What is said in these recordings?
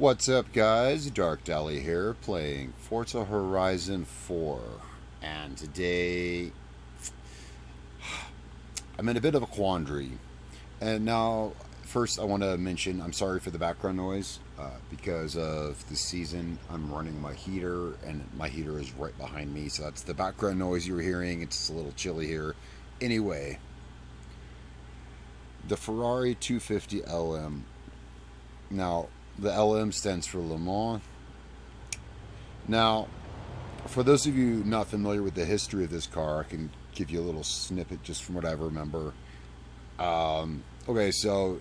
What's up, guys? Dark Dally here, playing Forza Horizon 4. And today, I'm in a bit of a quandary. And now, first, I want to mention I'm sorry for the background noise. Because of the season, I'm running my heater, and my heater is right behind me. So that's the background noise you're hearing. It's a little chilly here. Anyway, the Ferrari 250LM. Now, the LM stands for Le Mans. Now, for those of you not familiar with the history of this car, I can give you a little snippet just from what I remember. Okay, so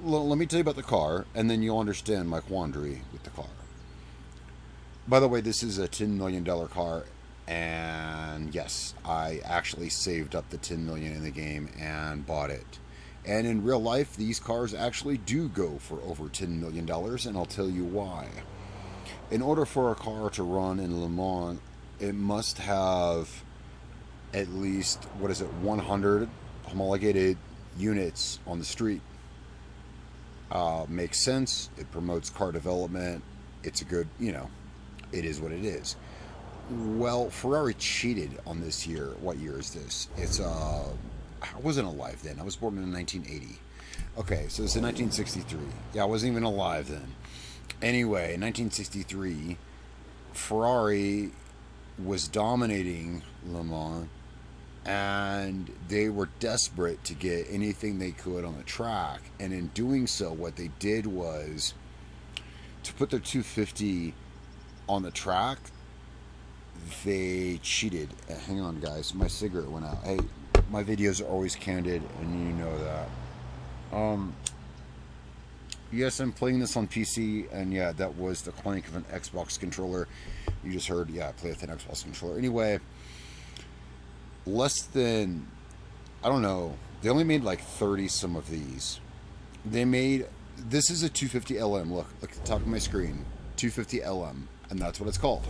let me tell you about the car, and then you'll understand my quandary with the car. By the way, this is a $10 million car, and yes, I actually saved up the $10 million in the game and bought it. And in real life, these cars actually do go for over $10 million, and I'll tell you why. In order for a car to run in Le Mans, it must have at least, 100 homologated units on the street. Makes sense. It promotes car development. It's a good, it is what it is. Well, Ferrari cheated on this year. What year is this? I wasn't alive then. I was born in 1980. Okay, so it's in 1963. Yeah, I wasn't even alive then. Anyway, in 1963, Ferrari was dominating Le Mans, and they were desperate to get anything they could on the track. And in doing so, what they did was to put their 250 on the track, they cheated. Hang on, guys. My cigarette went out. Hey, my videos are always candid, and you know that. Yes, I'm playing this on PC, and yeah, that was the clank of an Xbox controller. You just heard, yeah, I play with an Xbox controller. Anyway, less than, I don't know, they only made like 30 some of these. This is a 250LM. Look at the top of my screen, 250LM, and that's what it's called.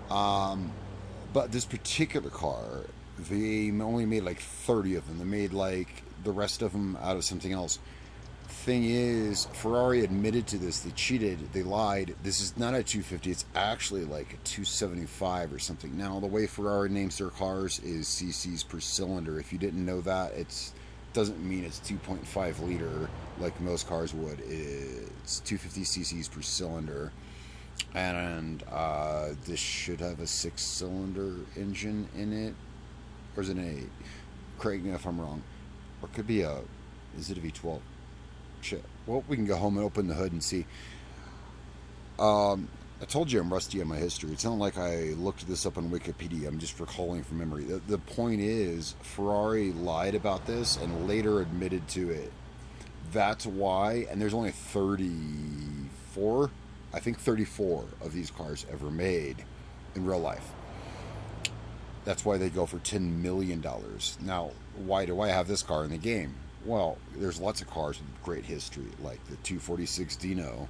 But this particular car, they only made like 30 of them. They made like the rest of them out of something else. Thing is, Ferrari admitted to this. They cheated. They lied. This is not a 250. It's actually like a 275 or something. Now, the way Ferrari names their cars is cc's per cylinder. If you didn't know that, it doesn't mean it's 2.5 liter like most cars would. It's 250 cc's per cylinder. And this should have a 6-cylinder engine in it. Or is it an 8? Correct me if I'm wrong. Or it could be is it a V12? Shit. Well, we can go home and open the hood and see. I told you I'm rusty on my history. It's not like I looked this up on Wikipedia. I'm just recalling from memory. The point is, Ferrari lied about this and later admitted to it. That's why, and there's only 34, I think 34 of these cars ever made in real life. That's why they go for $10 million. Now, why do I have this car in the game? Well, there's lots of cars with great history, like the 246 Dino,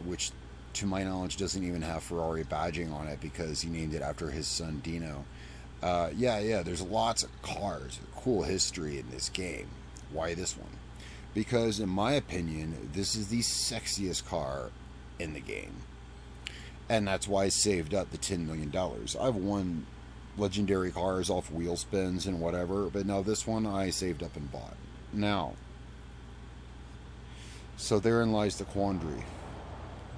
which, to my knowledge, doesn't even have Ferrari badging on it because he named it after his son Dino. There's lots of cars with cool history in this game. Why this one? Because, in my opinion, this is the sexiest car in the game. And that's why I saved up the $10 million. I've won legendary cars off wheel spins and whatever, but no, this one I saved up and bought. Now, so therein lies the quandary.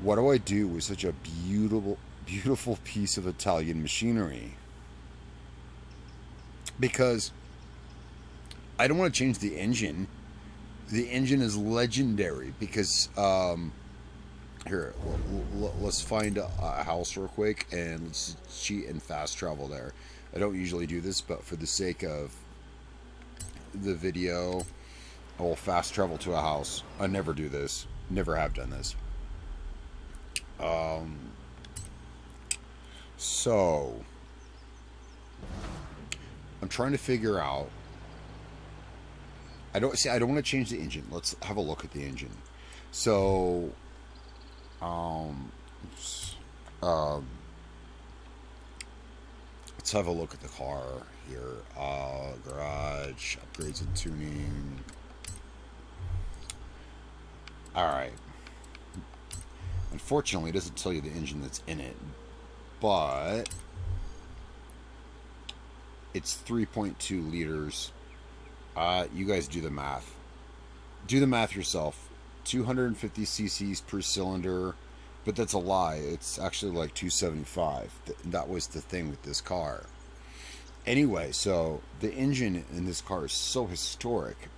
What do I do with such a beautiful piece of Italian machinery? Because I don't want to change the engine. The engine is legendary because here, let's find a house real quick and let's cheat and fast travel there. I don't usually do this, but for the sake of the video, I will fast travel to a house. I never do this. Never have done this. So I'm trying to figure out. I don't want to change the engine. Let's have a look at the engine. So let's have a look at the car here. Garage, upgrades and tuning. Alright. Unfortunately, it doesn't tell you the engine that's in it, but it's 3.2 liters. You guys do the math. Do the math yourself. 250 cc's per cylinder, but that's a lie. It's actually like 275. That was the thing with this car. Anyway, so the engine in this car is so historic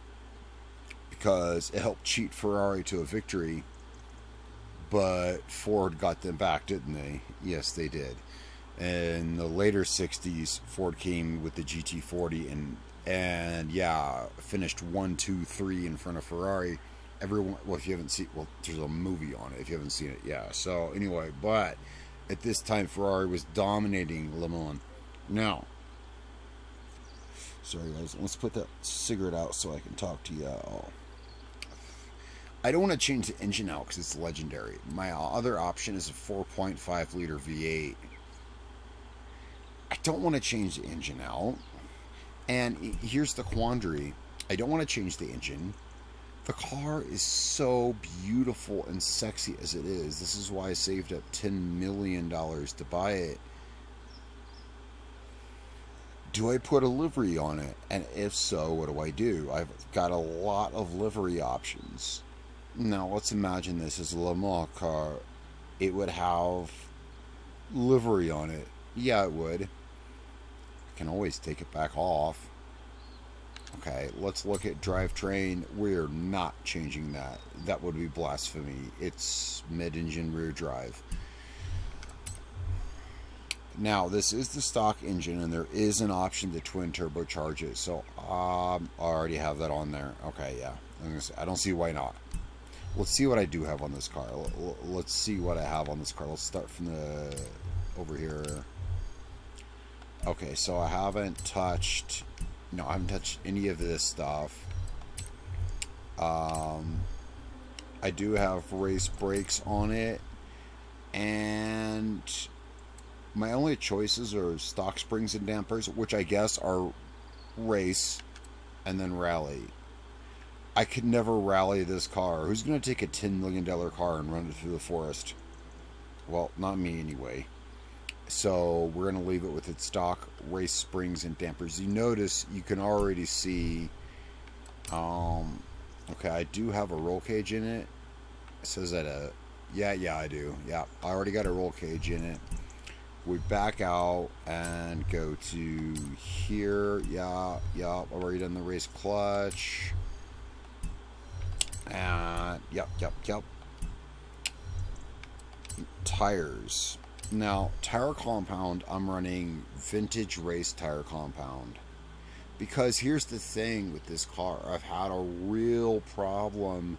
because it helped cheat Ferrari to a victory, but Ford got them back, didn't they? Yes, they did. In the later 60s, Ford came with the GT40 and yeah, finished 1, 2, 3 in front of Ferrari. Everyone, well, if you haven't seen, well, there's a movie on it if you haven't seen it. Yeah. So anyway, but at this time, Ferrari was dominating Le Mans. Now, sorry guys, let's put that cigarette out so I can talk to you all. I don't want to change the engine out because it's legendary. My other option is a 4.5 liter V8. I don't want to change the engine out. And here's the quandary. I don't want to change the engine. The car is so beautiful and sexy as it is. This is why I saved up $10 million to buy it. Do I put a livery on it? And if so, what do I do? I've got a lot of livery options. Now, let's imagine this is a Le Mans car. It would have livery on it. Yeah, it would. I can always take it back off. Okay, let's look at drivetrain. We're not changing that. That would be blasphemy. It's mid-engine rear drive. Now, this is the stock engine, and there is an option to twin turbocharge it. So, I already have that on there. Okay, yeah. I don't see why not. Let's see what I do have on this car. Let's see what I have on this car. Let's start from the over here. Okay, so I haven't touched any of this stuff. I do have race brakes on it, and my only choices are stock springs and dampers, which I guess are race and then rally. I could never rally this car. Who's going to take a $10 million car and run it through the forest? Well, not me anyway. So we're going to leave it with its stock race springs and dampers. You notice you can already see, okay, I do have a roll cage in it. It says that, yeah, I do. Yeah, I already got a roll cage in it. We back out and go to here. Yeah, I've already done the race clutch. And, yep. Tires. Now, tire compound, I'm running vintage race tire compound. Because here's the thing with this car. I've had a real problem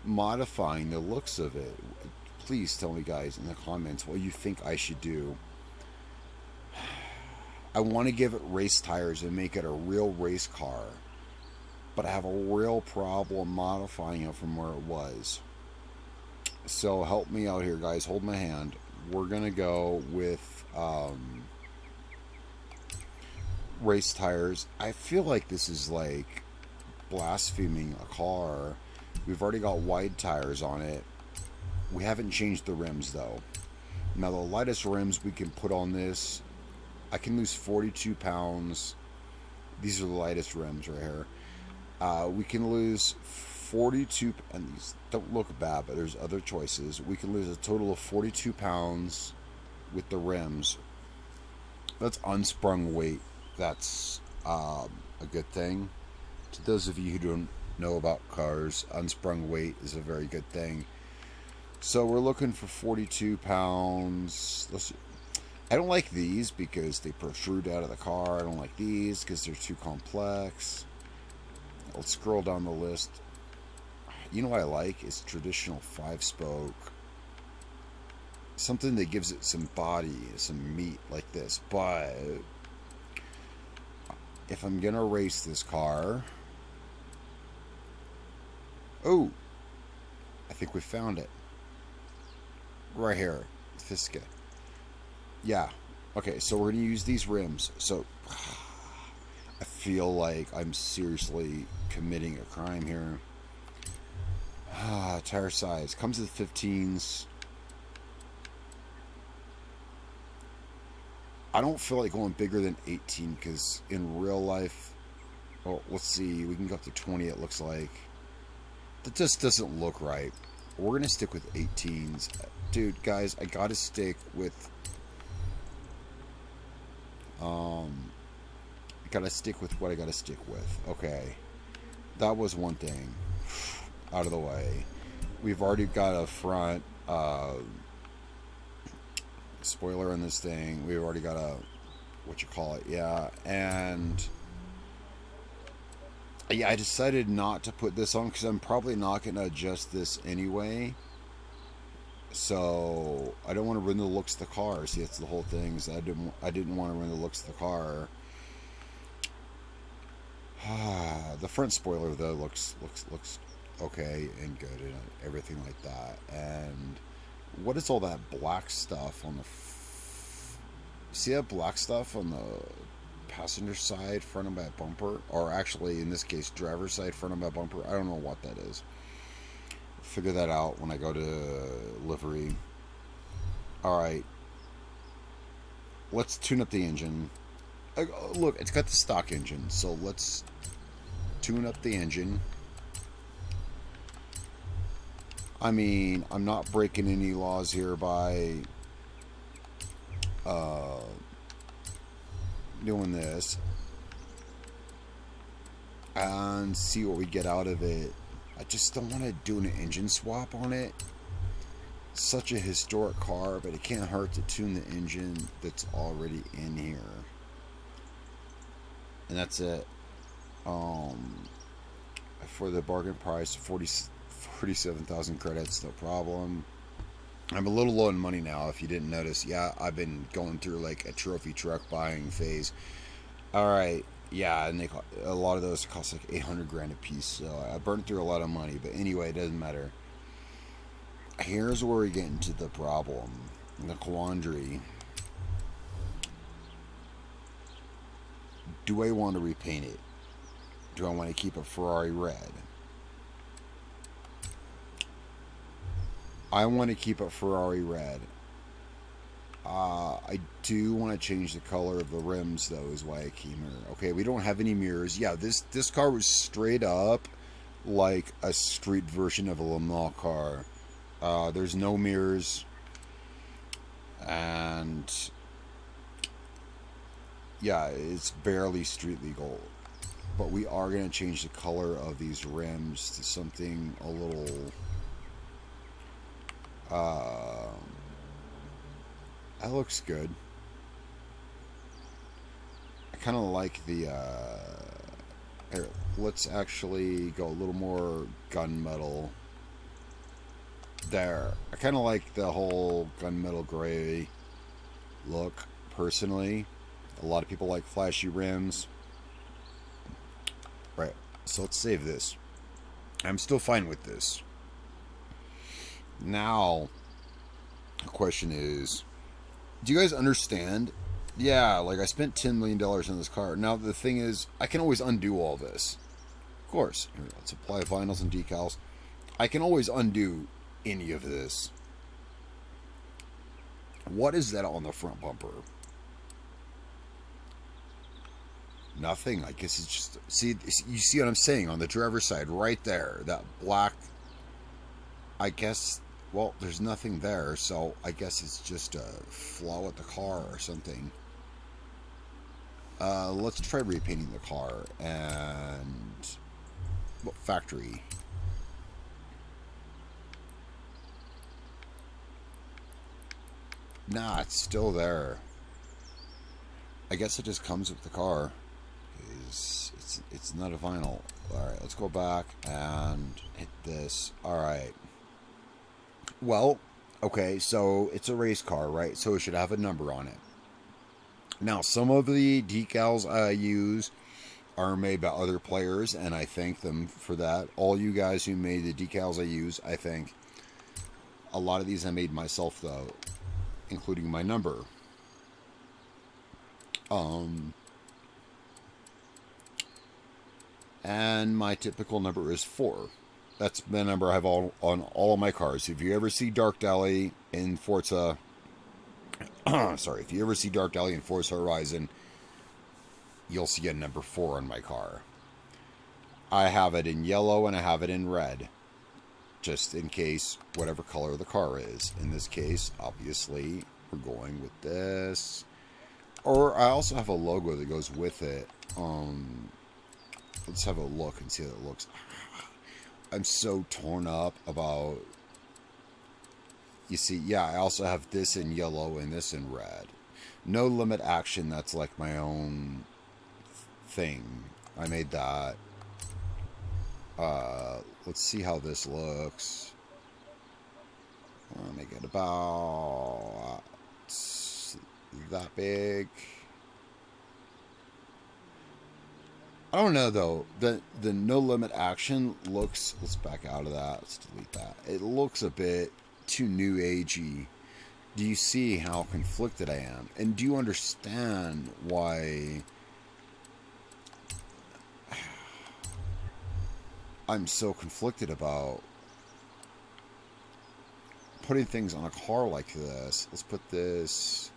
modifying the looks of it. Please tell me, guys, in the comments what you think I should do. I want to give it race tires and make it a real race car. But I have a real problem modifying it from where it was. So help me out here, guys. Hold my hand. We're going to go with race tires. I feel like this is like blaspheming a car. We've already got wide tires on it. We haven't changed the rims, though. Now, the lightest rims we can put on this, I can lose 42 pounds. These are the lightest rims right here. We can lose 42, and these don't look bad, but there's other choices. We can lose a total of 42 pounds with the rims. That's unsprung weight. That's a good thing. To those of you who don't know about cars, unsprung weight is a very good thing. So we're looking for 42 pounds. Let's see. I don't like these because they protrude out of the car. I don't like these because they're too complex. Let's scroll down the list. You know what I like? It's traditional 5-spoke. Something that gives it some body, some meat like this. But if I'm going to race this car... Oh! I think we found it. Right here. Fisker. Yeah. Okay, so we're going to use these rims. So... I feel like I'm seriously committing a crime here. Tire size. Comes with 15s. I don't feel like going bigger than 18 because in real life, well, let's see, we can go up to 20. It looks like that just doesn't look right. We're gonna stick with 18s, dude. Guys, I gotta stick with gotta stick with what I gotta stick with. Okay, that was one thing out of the way. We've already got a front spoiler on this thing. We've already got a, what you call it, yeah. And yeah, I decided not to put this on because I'm probably not going to adjust this anyway. So I don't want to ruin the looks of the car. See, that's the whole thing. Is I didn't want to ruin the looks of the car. The front spoiler though looks okay and good and everything like that. And what is all that black stuff on the? See that black stuff on the passenger side front of my bumper, or actually in this case driver's side front of my bumper? I don't know what that is. Figure that out when I go to livery. All right, let's tune up the engine. Look, it's got the stock engine, so let's tune up the engine. I mean, I'm not breaking any laws here by doing this, and see what we get out of it. I just don't want to do an engine swap on it. Such a historic car, but it can't hurt to tune the engine that's already in here. And that's it. For the bargain price, 47,000 credits, no problem. I'm a little low on money now, if you didn't notice. Yeah, I've been going through like a trophy truck buying phase. Alright, yeah, and a lot of those cost like 800 grand a piece, so I burned through a lot of money. But anyway, it doesn't matter. Here's where we get into the problem, the quandary. Do I want to repaint it? Do I want to keep a Ferrari red? I want to keep a Ferrari red. I do want to change the color of the rims, though, is why I came here. Okay, we don't have any mirrors. Yeah, this car was straight up like a street version of a Le Mans car. There's no mirrors. And yeah, it's barely street legal. But we are going to change the color of these rims to something a little... that looks good. I kind of like the... here, let's actually go a little more gunmetal. There. I kind of like the whole gunmetal gray look, personally. A lot of people like flashy rims. Right, so let's save this. I'm still fine with this. Now, the question is, do you guys understand? Yeah, like I spent $10 million on this car. Now, the thing is, I can always undo all this. Of course. Here, let's apply vinyls and decals. I can always undo any of this. What is that on the front bumper? Nothing. I guess it's just... See, you see what I'm saying? On the driver's side, right there. That black... I guess... Well, there's nothing there, so I guess it's just a flaw with the car or something. Let's try repainting the car. And... Well, factory. Nah, it's still there. I guess it just comes with the car. It's not a vinyl. Alright, let's go back and hit this. Alright. Well, okay, so it's a race car, right? So it should have a number on it. Now, some of the decals I use are made by other players, and I thank them for that. All you guys who made the decals I use, I thank. A lot of these I made myself, though, including my number. And my typical number is 4. That's the number I have on all of my cars. If you ever see Dark Deli in Forza, Sorry, if you ever see Dark Alley in Forza Horizon, you'll see a number 4 on my car. I have it in yellow and I have it in red, just in case, whatever color the car is. In this case, obviously, we're going with this. Or I also have a logo that goes with it. Let's have a look and see how it looks. I'm so torn up about... You see, yeah, I also have this in yellow and this in red. No Limit Action, that's like my own thing. I made that. Let's see how this looks. I'll make it about that big. I don't know though. The No Limit Action looks. Let's back out of that. Let's delete that. It looks a bit too new agey. Do you see how conflicted I am? And do you understand why I'm so conflicted about putting things on a car like this? Let's put this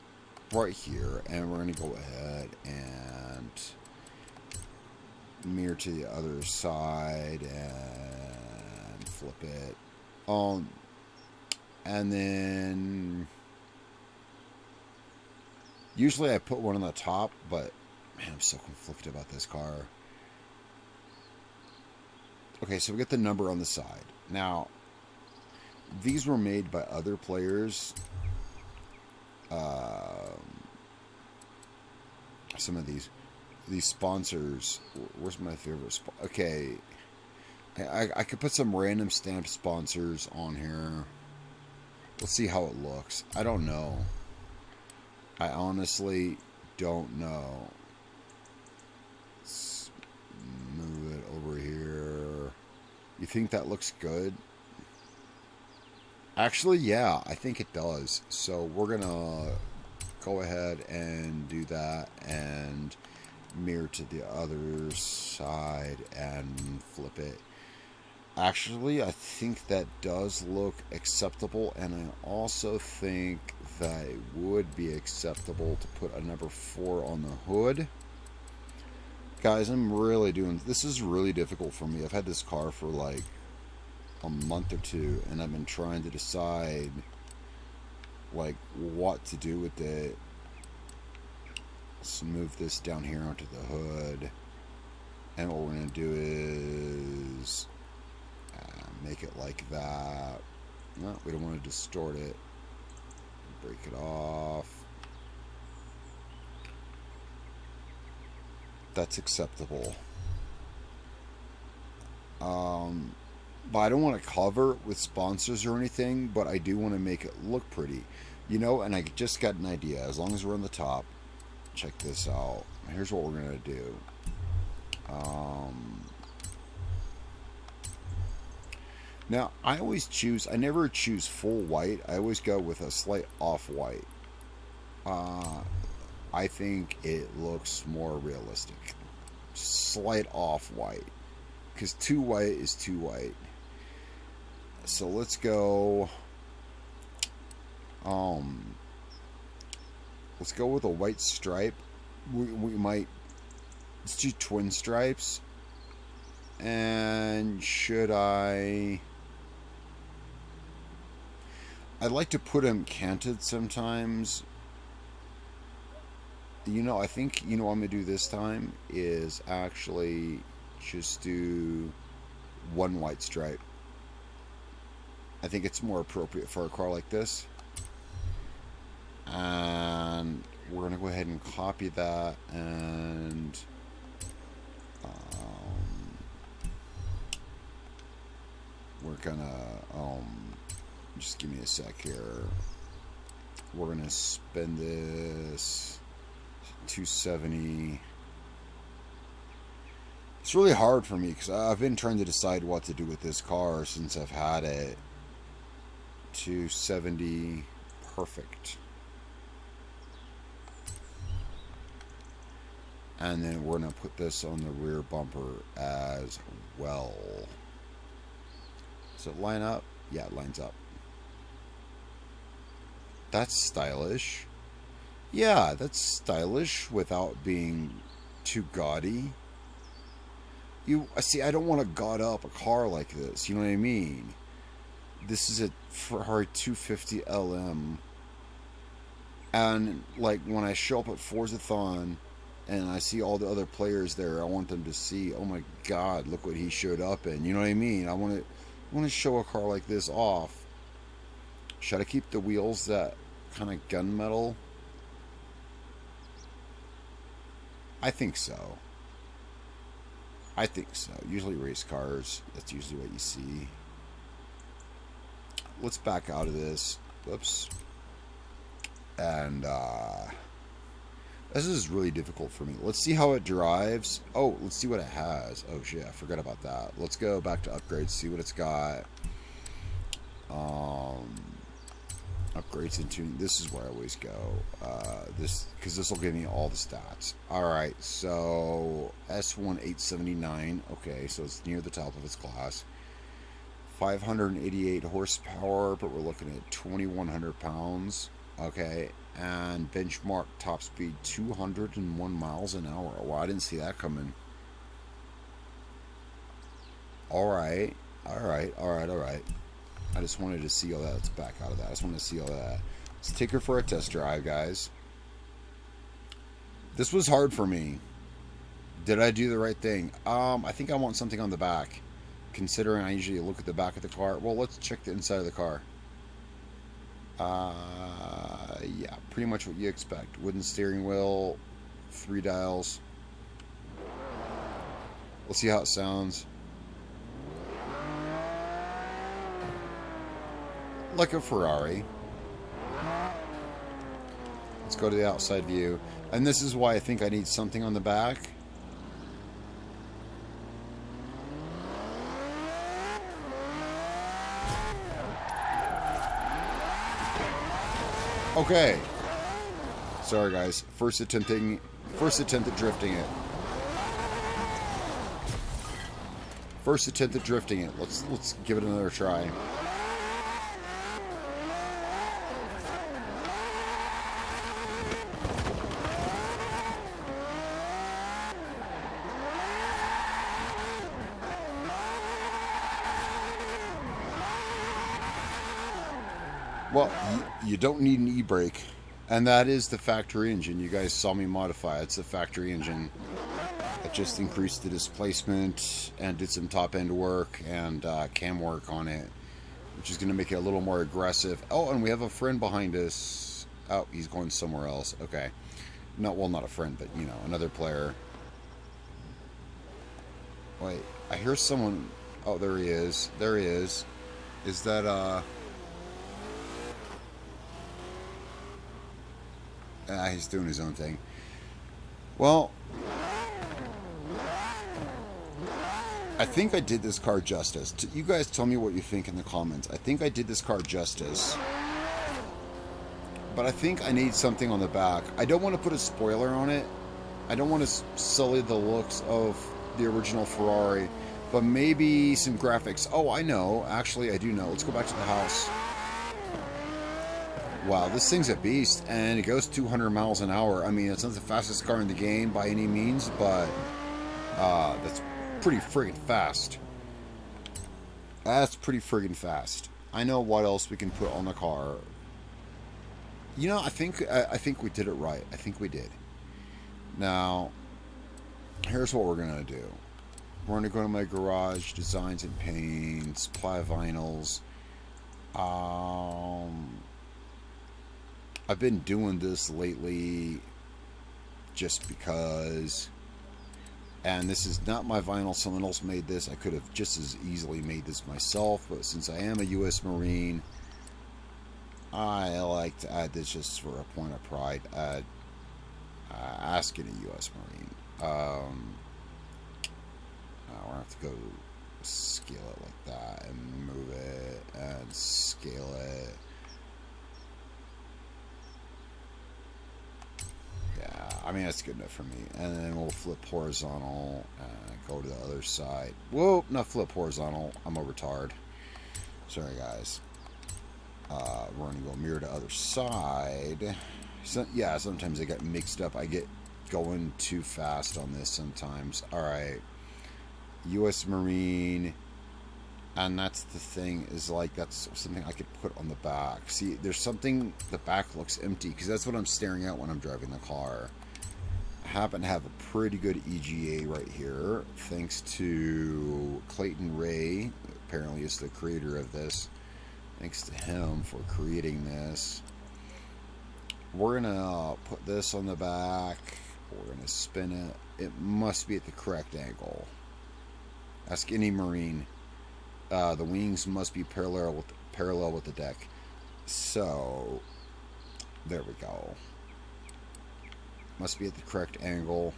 right here, and we're going to go ahead and mirror to the other side and flip it. And then usually I put one on the top, but man, I'm so conflicted about this car. Okay, so we get the number on the side. Now, these were made by other players. Some of these sponsors. Where's my favorite? Okay, I could put some random stamped sponsors on here. Let's see how it looks. I don't know. I honestly don't know. Let's move it over here. You think that looks good? Actually, yeah, I think it does. So we're gonna go ahead and do that and mirror to the other side and flip it. Actually, I think that does look acceptable, and I also think that it would be acceptable to put a number 4 on the hood. Guys, I'm really doing... This is really difficult for me. I've had this car for like a month or two, and I've been trying to decide like what to do with it. Let's move this down here onto the hood, and what we're going to do is make it like that. No, we don't want to distort it. Break it off. That's acceptable. But I don't want to cover it with sponsors or anything, but I do want to make it look pretty. You know, and I just got an idea. As long as we're on the top, check this out. Here's what we're going to do. Now, I never choose full white. I always go with a slight off-white. I think it looks more realistic. Slight off-white. Because too white is too white. So let's go... let's go with a white stripe. We might... Let's do twin stripes. And should I'd like to put them canted sometimes. You know, I think, you know what I'm going to do this time is actually just do one white stripe. I think it's more appropriate for a car like this. And we're going to go ahead and copy that and we're gonna just give me a sec here. We're gonna spend this 270. It's really hard for me because I've been trying to decide what to do with this car since I've had it. 270, perfect. And then we're gonna put this on the rear bumper as well. Does it line up? Yeah, it lines up. That's stylish. Yeah, that's stylish without being too gaudy. I see. I don't want to god up a car like this. You know what I mean? This is a Ferrari 250LM, and like when I show up at Forzathon and I see all the other players there, I want them to see, oh my God, look what he showed up in. You know what I mean? I want to show a car like this off. Should I keep the wheels that kind of gunmetal? I think so. I think so. Usually race cars, that's usually what you see. Let's back out of this. Whoops. And this is really difficult for me. Let's see how it drives. Oh, let's see what it has. Oh shit, I forgot about that. Let's go back to upgrades, see what it's got. Upgrades and tuning. This is where I always go. Because this will give me all the stats. Alright, so S1 879. Okay, so it's near the top of its class. 588 horsepower, but we're looking at 2,100 pounds. Okay, and benchmark top speed 201 miles an hour. Wow, I didn't see that coming. Alright. I just wanted to see all that. Let's back out of that. I just wanted to see all that. Let's take her for a test drive, guys. This was hard for me. Did I do the right thing? I think I want something on the back. Considering I usually look at the back of the car. Well, let's check the inside of the car. Yeah, pretty much what you expect. Wooden steering wheel, 3 dials. Let's see how it sounds. Like a Ferrari. Let's go to the outside view. And this is why I think I need something on the back. Okay. Sorry guys. First attempt at drifting it. First attempt at drifting it. Let's give it another try. Well, you don't need an e-brake, and that is the factory engine. You guys saw me modify. It's the factory engine. It just increased the displacement and did some top-end work and cam work on it, which is going to make it a little more aggressive. Oh, and we have a friend behind us. Oh, he's going somewhere else. Okay. Not a friend, but, you know, another player. Wait, I hear someone... Oh, there he is. There he is. Is that, he's doing his own thing. Well, I think I did this car justice. You guys tell me what you think in the comments. I think I did this car justice. But I think I need something on the back. I don't want to put a spoiler on it. I don't want to sully the looks of the original Ferrari. But maybe some graphics. Oh, I know. Actually, I do know. Let's go back to the house. Wow, this thing's a beast, and it goes 200 miles an hour. I mean, it's not the fastest car in the game by any means, but that's pretty friggin' fast. That's pretty friggin' fast. I know what else we can put on the car. You know, I think we did it right. I think we did. Now, here's what we're gonna do. We're gonna go to my garage, designs and paints, supply vinyls. I've been doing this lately just because, and this is not my vinyl, someone else made this. I could have just as easily made this myself, but since I am a U.S. Marine, I like to add this just for a point of pride, asking a U.S. Marine. We're going to have to go scale it like that and move it and scale it. Yeah, I mean, that's good enough for me. And then we'll flip horizontal and go to the other side. Whoa, not flip horizontal. I'm a retard. Sorry, guys. We're going to go mirror to other side. So, yeah, sometimes I get mixed up. I get going too fast on this sometimes. Alright. U.S. Marine. And that's the thing, is like, that's something I could put on the back. See, there's something, the back looks empty, because that's what I'm staring at when I'm driving the car. I happen to have a pretty good EGA right here, thanks to Clayton Ray, apparently is the creator of this. Thanks to him for creating this. We're gonna put this on the back. We're gonna spin it. It must be at the correct angle. Ask any Marine. The wings must be parallel with the deck. So there we go. Must be at the correct angle.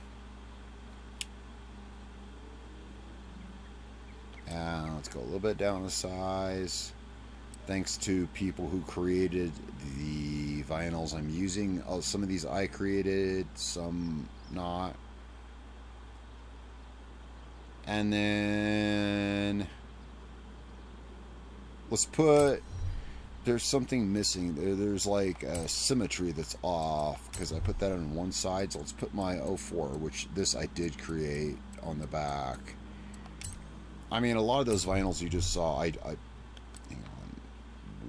And let's go a little bit down the size. Thanks to people who created the vinyls I'm using. Oh, some of these I created, some not. And then let's put, there's something missing. There's like a symmetry that's off because I put that on one side. So let's put my 04, which this I did create, on the back. I mean, a lot of those vinyls you just saw, hang on,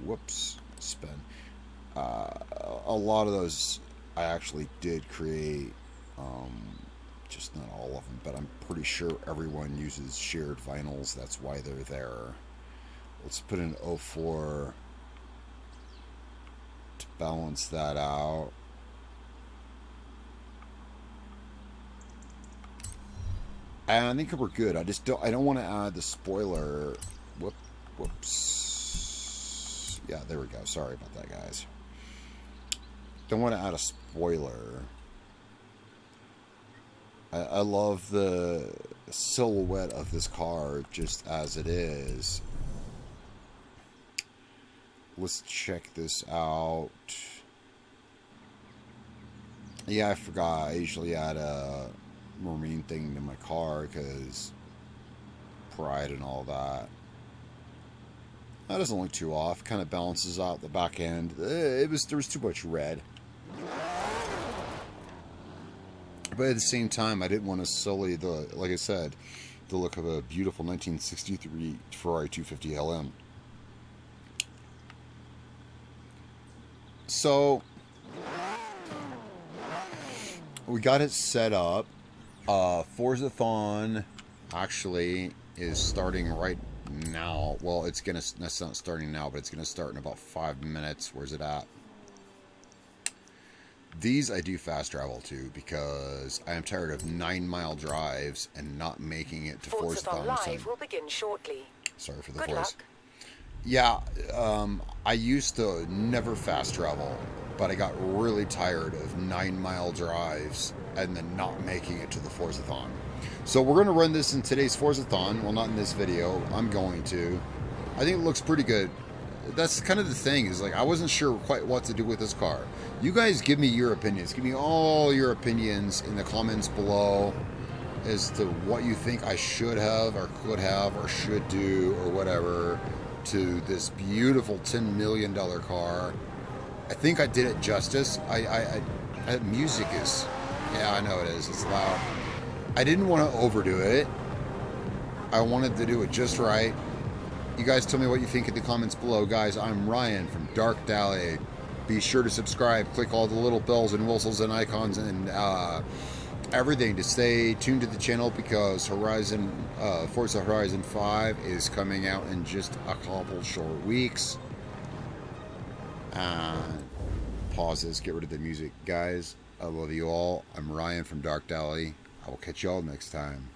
whoops, spin. A lot of those I actually did create, just not all of them, but I'm pretty sure everyone uses shared vinyls. That's why they're there. Let's put an 04 to balance that out. And I think we're good. I don't want to add the spoiler. Whoops. Yeah, there we go. Sorry about that, guys. Don't want to add a spoiler. I love the silhouette of this car just as it is. Let's check this out. Yeah, I forgot. I usually add a Marine thing to my car because pride and all that. That doesn't look too off. Kind of balances out the back end. There was too much red. But at the same time, I didn't want to sully the, like I said, the look of a beautiful 1963 Ferrari 250LM. So we got it set up. Forzathon actually is starting right now. Well, that's not starting now, but it's gonna start in about 5 minutes. Where's it at? These I do fast travel to because I am tired of 9-mile drives and not making it to Forzathon. Live will begin shortly. Sorry for the Good voice. luck. Yeah, I used to never fast travel, but I got really tired of 9-mile drives and then not making it to the Forzathon. So we're going to run this in today's Forzathon. Well, not in this video. I'm going to. I think it looks pretty good. That's kind of the thing, is like I wasn't sure quite what to do with this car. You guys give me your opinions. Give me all your opinions in the comments below as to what you think I should have or could have or should do or whatever to this beautiful $10 million car. I think I did it justice. Music is, yeah, I know it is. It's loud. I didn't want to overdo it. I wanted to do it just right. You guys tell me what you think in the comments below. Guys, I'm Ryan from Dark Dally. Be sure to subscribe. Click all the little bells and whistles and icons and everything to stay tuned to the channel because Forza Horizon 5 is coming out in just a couple short weeks. Pause this. Get rid of the music. Guys, I love you all. I'm Ryan from Dark Dally. I will catch y'all next time.